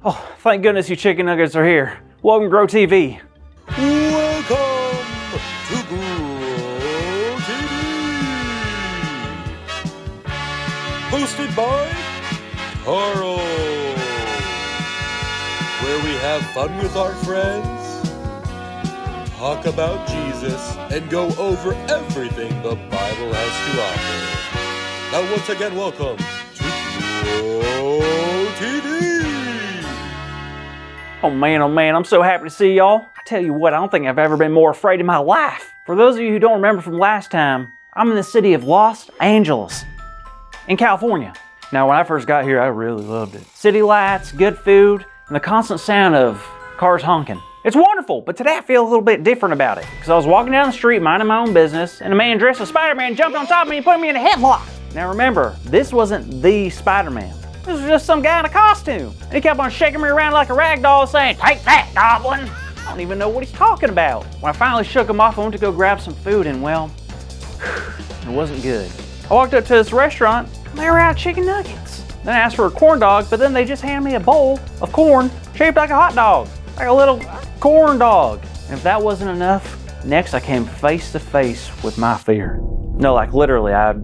Oh, thank goodness you chicken nuggets are here. Welcome to Grow TV. Welcome to Grow TV. Hosted by Carl. Where we have fun with our friends, talk about Jesus, and go over everything the Bible has to offer. Now once again, welcome to Grow TV. Oh man, I'm so happy to see y'all. I tell you what, I don't think I've ever been more afraid in my life. For those of you who don't remember from last time, I'm in the city of Los Angeles in California. Now, when I first got here, I really loved it. City lights, good food, and the constant sound of cars honking. It's wonderful, but today I feel a little bit different about it. Because I was walking down the street minding my own business, and a man dressed as Spider-Man jumped on top of me and put me in a headlock. Now remember, this wasn't the Spider-Man. This was just some guy in a costume. And he kept on shaking me around like a rag doll saying, "Take that, goblin." I don't even know what he's talking about. When I finally shook him off, I went to go grab some food and well, it wasn't good. I walked up to this restaurant and they were out of chicken nuggets. Then I asked for a corn dog, but then they just handed me a bowl of corn shaped like a hot dog. Like a little corn dog. And if that wasn't enough, next I came face to face with my fear. No, like literally, I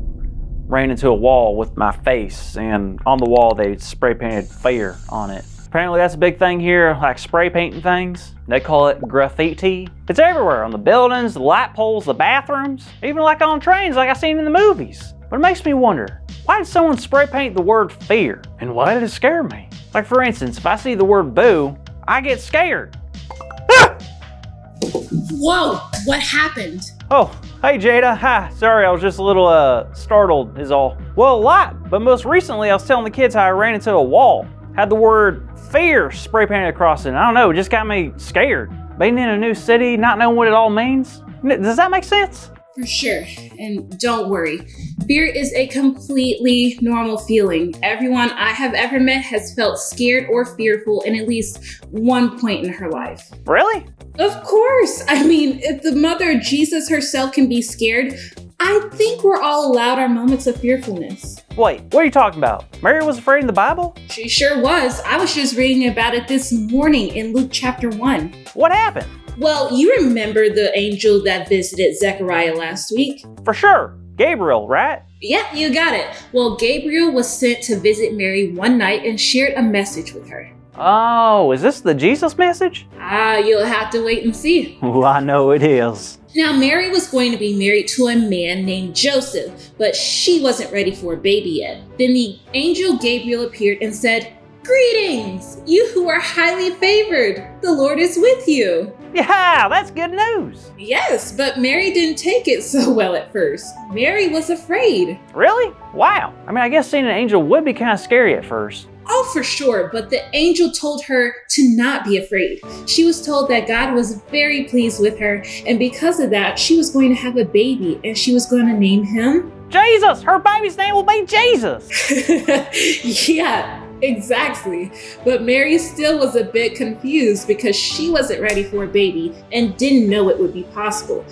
ran into a wall with my face, and on the wall they spray painted fear on it. Apparently that's a big thing here, like spray painting things. They call it graffiti. It's everywhere, on the buildings, the light poles, the bathrooms, even like on trains like I seen in the movies. But it makes me wonder, why did someone spray paint the word fear? And why did it scare me? Like for instance, if I see the word boo, I get scared. Ah! Whoa, what happened? Oh, hey Jada, hi. Sorry, I was just a little startled is all. Well, a lot, but most recently I was telling the kids how I ran into a wall. Had the word fear spray painted across it. I don't know, it just got me scared. Being in a new city, not knowing what it all means. Does that make sense? For sure, and don't worry. Fear is a completely normal feeling. Everyone I have ever met has felt scared or fearful in at least one point in her life. Really? Of course! I mean, if the mother of Jesus herself can be scared, I think we're all allowed our moments of fearfulness. Wait, what are you talking about? Mary was afraid in the Bible? She sure was. I was just reading about it this morning in Luke chapter 1. What happened? Well, you remember the angel that visited Zechariah last week? For sure. Gabriel, right? Yep, you got it. Well, Gabriel was sent to visit Mary one night and shared a message with her. Oh, is this the Jesus message? You'll have to wait and see. Oh, I know it is. Now, Mary was going to be married to a man named Joseph, but she wasn't ready for a baby yet. Then the angel Gabriel appeared and said, "Greetings, you who are highly favored. The Lord is with you." Yeah, that's good news. Yes, but Mary didn't take it so well at first. Mary was afraid. Really? Wow. I mean, I guess seeing an angel would be kind of scary at first. Oh, for sure, but the angel told her to not be afraid. She was told that God was very pleased with her, and because of that, she was going to have a baby, and she was going to name him Jesus! Her baby's name will be Jesus! Yeah, exactly. But Mary still was a bit confused because she wasn't ready for a baby and didn't know it would be possible.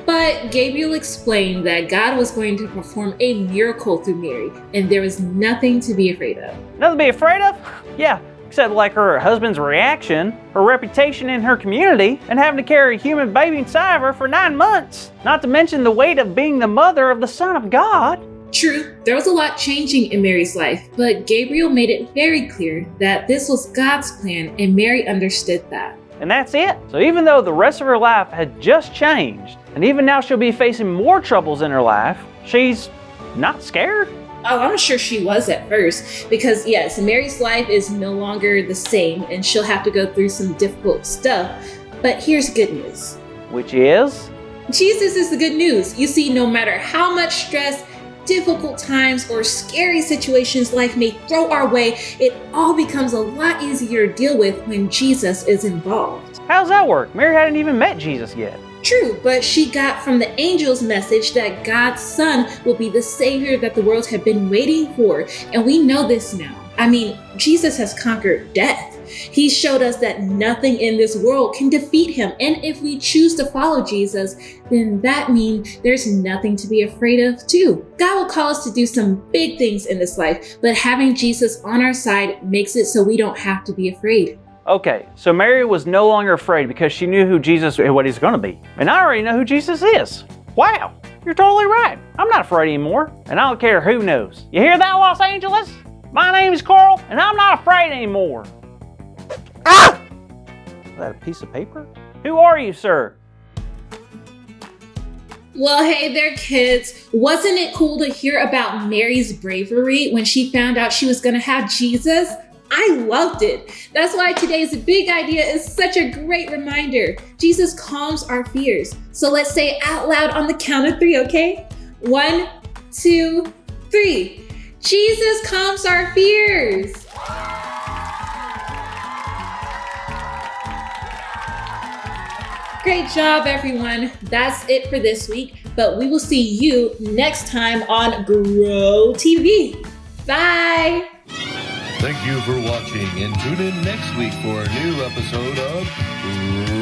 But Gabriel explained that God was going to perform a miracle through Mary, and there was nothing to be afraid of. Nothing to be afraid of? Yeah, except like her husband's reaction, her reputation in her community, and having to carry a human baby inside of her for 9 months. Not to mention the weight of being the mother of the Son of God. True, there was a lot changing in Mary's life, but Gabriel made it very clear that this was God's plan, and Mary understood that. And that's it. So even though the rest of her life had just changed, and even now she'll be facing more troubles in her life, she's not scared. Oh, I'm sure she was at first, because yes, Mary's life is no longer the same, and she'll have to go through some difficult stuff. But here's good news. Which is? Jesus is the good news. You see, no matter how much stress, difficult times, or scary situations life may throw our way, it all becomes a lot easier to deal with when Jesus is involved. How's that work? Mary hadn't even met Jesus yet. True, but she got from the angel's message that God's Son will be the Savior that the world had been waiting for, and we know this now. I mean, Jesus has conquered death. He showed us that nothing in this world can defeat him. And if we choose to follow Jesus, then that means there's nothing to be afraid of too. God will call us to do some big things in this life, but having Jesus on our side makes it so we don't have to be afraid. Okay, so Mary was no longer afraid because she knew who Jesus and what he's going to be. And I already know who Jesus is. Wow, you're totally right. I'm not afraid anymore, and I don't care who knows. You hear that, Los Angeles? My name is Carl, and I'm not afraid anymore. Ah! Is that a piece of paper? Who are you, sir? Well, hey there, kids. Wasn't it cool to hear about Mary's bravery when she found out she was going to have Jesus? I loved it. That's why today's big idea is such a great reminder. Jesus calms our fears. So let's say it out loud on the count of 3, okay? 1, 2, 3. Jesus calms our fears. Great job, everyone. That's it for this week, but we will see you next time on Grow TV. Bye. Thank you for watching, and tune in next week for a new episode of